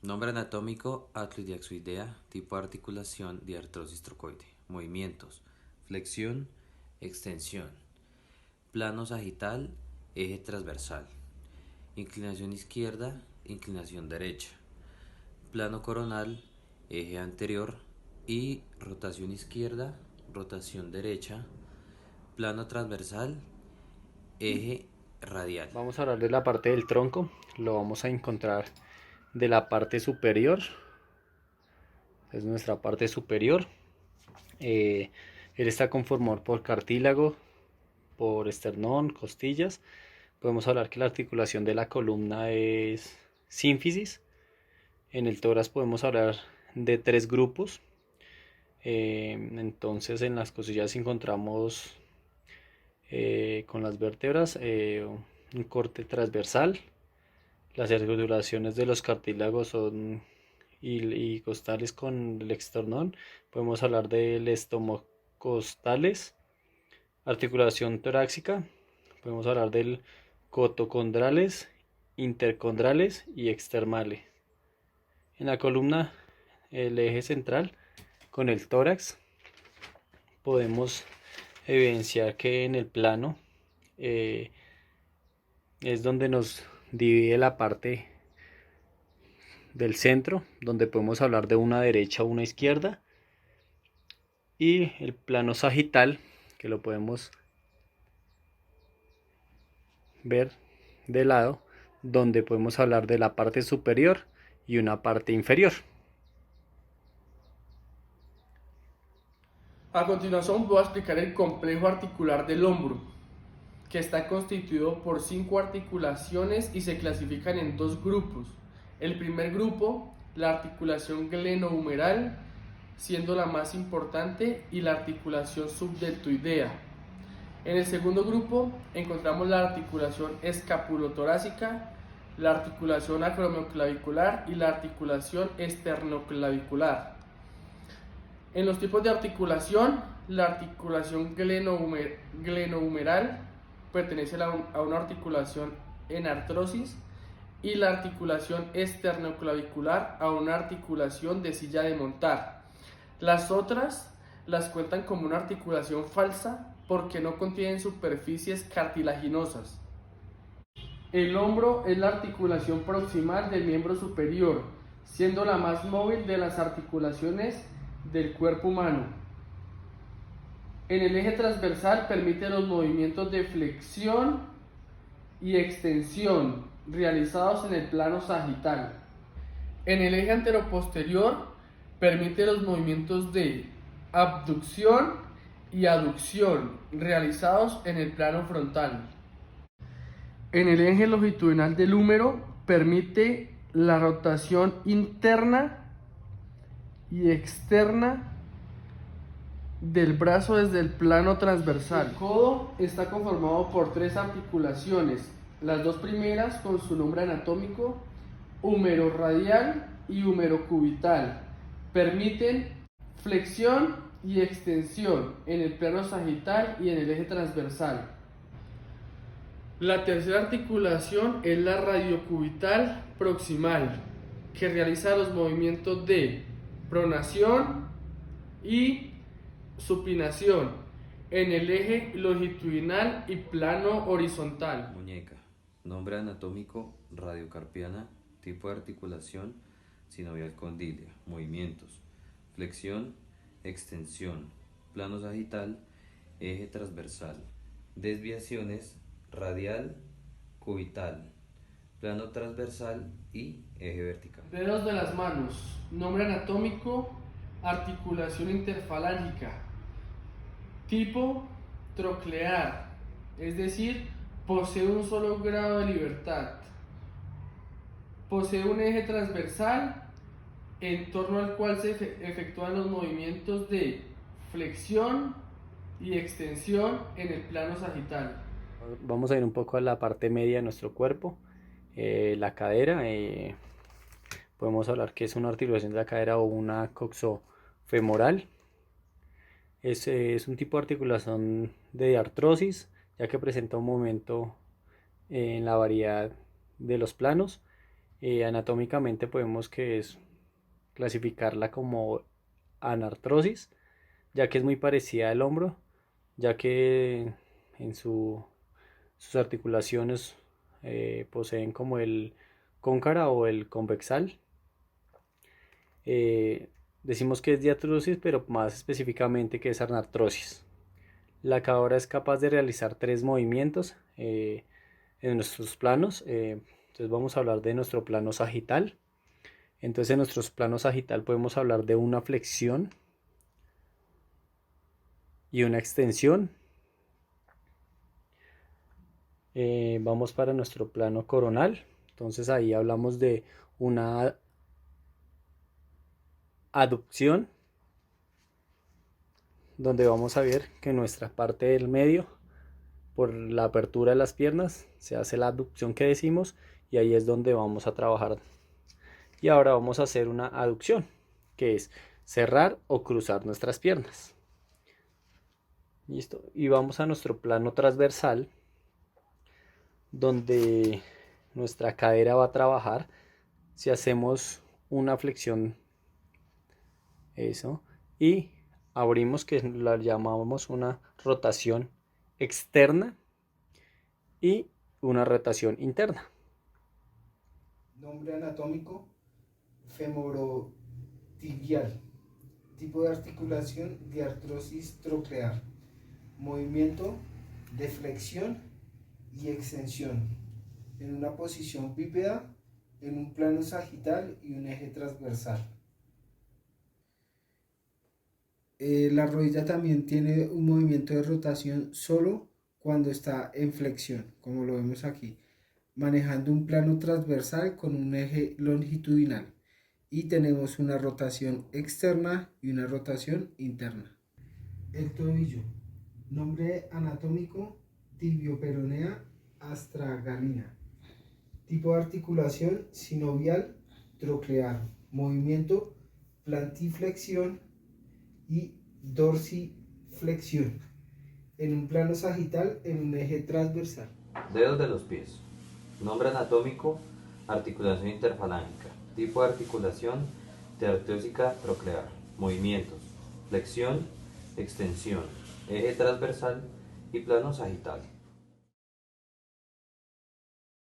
Nombre anatómico: Atleidaxoidea, tipo de articulación de artrosis trocoide. Movimientos: flexión, extensión. Plano sagital, eje transversal. Inclinación izquierda, inclinación derecha. Plano coronal, eje anterior y rotación izquierda, rotación derecha. Plano transversal, eje radial. Vamos a hablar de la parte del tronco. Lo vamos a encontrar de la parte superior. Es nuestra parte superior. Eh, Él está conformado por cartílago, por esternón, costillas. Podemos hablar que la articulación de la columna es sínfisis. En el tórax podemos hablar de tres grupos. Entonces en las costillas encontramos con las vértebras un corte transversal. Las articulaciones de los cartílagos son y costales con el esternón. Podemos hablar del estomocostales, articulación torácica. Podemos hablar del cotocondrales, intercondrales y extermales. En la columna, el eje central con el tórax, podemos evidenciar que en el plano eh, es donde nos divide la parte del centro, donde podemos hablar de una derecha o una izquierda, y el plano sagital, que lo podemos ver de lado, donde podemos hablar de la parte superior y una parte inferior. A continuación voy a explicar el complejo articular del hombro, que está constituido por 5 articulaciones y se clasifican en dos grupos. El primer grupo, la articulación glenohumeral, siendo la más importante, y la articulación subdeltoidea. En el segundo grupo encontramos la articulación escapulotorácica, la articulación acromioclavicular y la articulación esternoclavicular. En los tipos de articulación, la articulación glenohumeral pertenece a una articulación en artrosis y la articulación esternoclavicular a una articulación de silla de montar. Las otras las cuentan como una articulación falsa porque no contienen superficies cartilaginosas. El hombro es la articulación proximal del miembro superior, siendo la más móvil de las articulaciones del cuerpo humano. En el eje transversal permite los movimientos de flexión y extensión realizados en el plano sagital. En el eje anteroposterior permite los movimientos de abducción y aducción realizados en el plano frontal. En el eje longitudinal del húmero permite la rotación interna y externa del brazo desde el plano transversal. El codo está conformado por tres articulaciones, las dos primeras con su nombre anatómico, húmero radial y húmero cubital. Permiten flexión y extensión en el plano sagital y en el eje transversal. La tercera articulación es la radiocubital proximal, que realiza los movimientos de pronación y supinación en el eje longitudinal y plano horizontal. Muñeca. Nombre anatómico: radiocarpiana, tipo de articulación sinovial condilia. Movimientos: flexión, extensión. Plano sagital, eje transversal. Desviaciones: radial, cubital, plano transversal y eje vertical. Dedos de las manos. Nombre anatómico: articulación interfalángica. Tipo: troclear, es decir, posee un solo grado de libertad. Posee un eje transversal en torno al cual se efectúan los movimientos de flexión y extensión en el plano sagital. Vamos a ir un poco a la parte media de nuestro cuerpo, la cadera. Podemos hablar que es una articulación de la cadera o una coxofemoral. Es un tipo de articulación de artrosis, ya que presenta un momento en la variedad de los planos. Anatómicamente podemos clasificarla como anartrosis, ya que es muy parecida al hombro, ya que en sus articulaciones poseen como el cóncara o el convexal. Decimos que es diartrosis, pero más específicamente que es anartrosis. La cavadora es capaz de realizar 3 movimientos en nuestros planos. Entonces vamos a hablar de nuestro plano sagital. Entonces en nuestros planos sagital podemos hablar de una flexión y una extensión. Vamos para nuestro plano coronal. Entonces ahí hablamos de una aducción, donde vamos a ver que nuestra parte del medio, por la apertura de las piernas, se hace la abducción que decimos, y ahí es donde vamos a trabajar. Y ahora vamos a hacer una aducción, que es cerrar o cruzar nuestras piernas. Listo. Y vamos a nuestro plano transversal, donde nuestra cadera va a trabajar. Si hacemos una flexión, eso, y abrimos, que la llamamos una rotación externa y una rotación interna. Nombre anatómico: femorotibial. Tipo de articulación: diartrosis troclear. Movimiento: de flexión y extensión. En una posición bípeda, en un plano sagital y un eje transversal. La rodilla también tiene un movimiento de rotación solo cuando está en flexión, como lo vemos aquí, manejando un plano transversal con un eje longitudinal, y tenemos una rotación externa y una rotación interna. El tobillo. Nombre anatómico: tibioperonea astragalina. Tipo de articulación: sinovial troclear. Movimiento: plantiflexión y dorsiflexión. En un plano sagital, en un eje transversal. Dedos de los pies. Nombre anatómico: articulación interfalángica. Tipo de articulación: teartésica troclear. Movimientos: flexión, extensión, eje transversal y plano sagital.